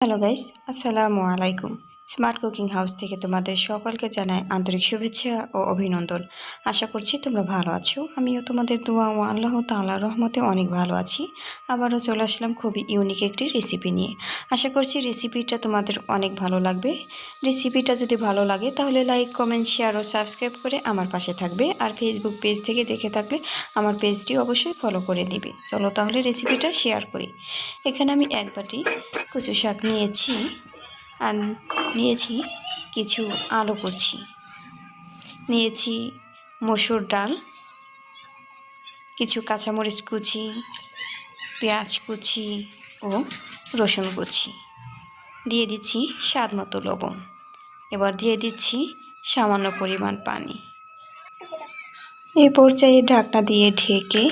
Hello guys, আসসালামু আলাইকুম। Smart cooking house থেকে তোমাদের সকলকে জানাই আন্তরিক শুভেচ্ছা ও অভিনন্দন। আশা করছি তোমরা ভালো আছো। আমিও তোমাদের দোয়া ও আল্লাহ তাআলার রহমতে অনেক ভালো আছি। আবারও চলে আসলাম খুবই ইউনিক একটি রেসিপি নিয়ে। আশা করছি রেসিপিটা তোমাদের অনেক ভালো লাগবে। রেসিপিটা যদি ভালো লাগে তাহলে লাইক, কমেন্ট, শেয়ার ও সাবস্ক্রাইব করে আমার পাশে থাকবে। আর ফেসবুক পেজ থেকে দেখে থাকলে আমার পেজটি অবশ্যই ফলো করে দিবে। চলো তাহলে রেসিপিটা শেয়ার করি। এখানে আমি এক বাটি কচু শাক নিয়েছি আর নিয়েছি কিছু আলু কুচি, নিয়েছি মসুর ডাল, কিছু কাঁচামরিচ কুচি, পেঁয়াজ কুচি ও রসুন কুচি। দিয়ে দিচ্ছি স্বাদ মতো লবণ। এবার দিয়ে দিচ্ছি সামান্য পরিমাণ পানি। এই পর্যায়ে ঢাকনা দিয়ে ঢেকে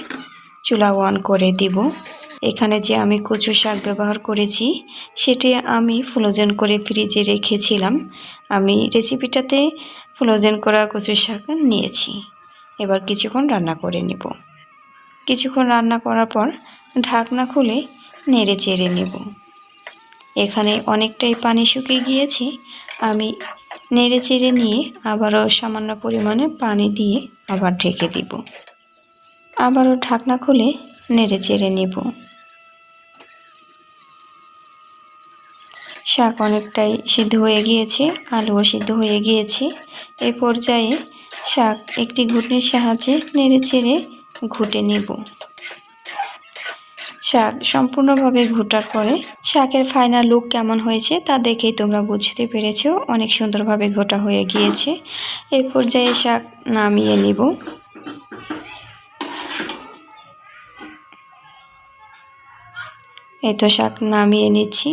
চুলা অন করে দিব। এখানে যে আমি কচু শাক ব্যবহার করেছি সেটি আমি ফ্রোজেন করে ফ্রিজে রেখেছিলাম। আমি রেসিপিটাতে ফ্রোজেন করা কচু শাক নিয়েছি। এবার কিছুক্ষণ রান্না করে নেব। কিছুক্ষণ রান্না করার পর ঢাকনা খুলে নেড়ে চেড়ে নেব। এখানে অনেকটাই পানি শুকিয়ে গিয়েছে। আমি নেড়ে চেড়ে নিয়ে আবারও সামান্য পরিমাণে পানি দিয়ে আবার ঢেকে দিব। আবারও ঢাকনা খুলে নেড়ে চেড়ে নেব। শাক অনেকটাই সিদ্ধ হয়ে গিয়েছে, আলুও সিদ্ধ হয়ে গিয়েছে। এই পর্যায়ে শাক একটি ঘুটনির সাহায্যে নেড়ে চেড়ে ঘুটে নেব। শাক সম্পূর্ণভাবে ঘুটার পরে শাকের ফাইনাল লুক কেমন হয়েছে তা দেখেই তোমরা বুঝতে পেরেছো। অনেক সুন্দরভাবে ঘোটা হয়ে গিয়েছে। এই পর্যায়ে শাক নামিয়ে নেব। এই তো শাক নামিয়ে নিচ্ছি।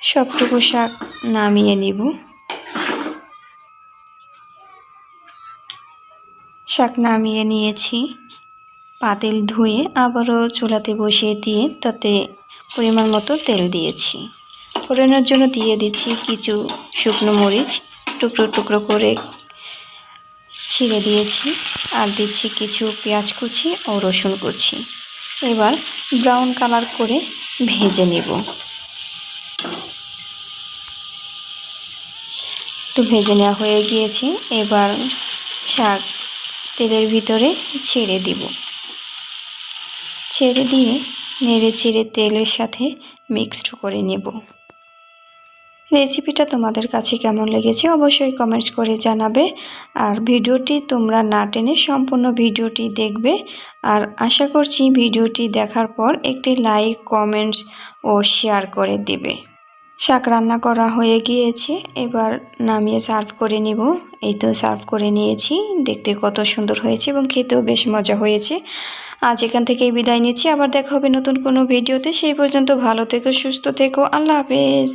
সবটুকু শাক নামিয়ে নিব। শাক নামিয়ে নিয়েছি। পাতিল ধুয়ে আবারও চুলাতে বসিয়ে দিয়ে তাতে পরিমাণ মতো তেল দিয়েছি। ফোড়নের জন্য দিয়ে দিচ্ছি কিছু শুকনো মরিচ টুকরো টুকরো করে ছিঁড়ে দিয়েছি। আর দিচ্ছি কিছু পেঁয়াজ কুচি ও রসুন কুচি। এবার ব্রাউন কালার করে ভেজে নেব। তো ভেজে নেওয়া হয়ে গিয়েছে। এবার শাক তেলের ভিতরে ছেড়ে দিব। ছেড়ে দিয়ে নেড়ে চেড়ে তেলের সাথে মিক্সড করে নেব। রেসিপিটা তোমাদের কাছে কেমন লেগেছে অবশ্যই কমেন্টস করে জানাবে। আর ভিডিওটি তোমরা না টেনে সম্পূর্ণ ভিডিওটি দেখবে। আর আশা করছি ভিডিওটি দেখার পর একটি লাইক, কমেন্টস ও শেয়ার করে দিবে। শাক রান্না করা হয়ে গিয়েছে। এবার নামিয়ে সার্ভ করে নেব। এই তো সার্ভ করে নিয়েছি। দেখতে কত সুন্দর হয়েছে এবং খেতেও বেশ মজা হয়েছে। আজ এখান থেকেই বিদায় নিচ্ছি। আবার দেখা হবে নতুন কোনো ভিডিওতে। সেই পর্যন্ত ভালো থেকো, সুস্থ থেকো। আল্লাহ হাফেজ।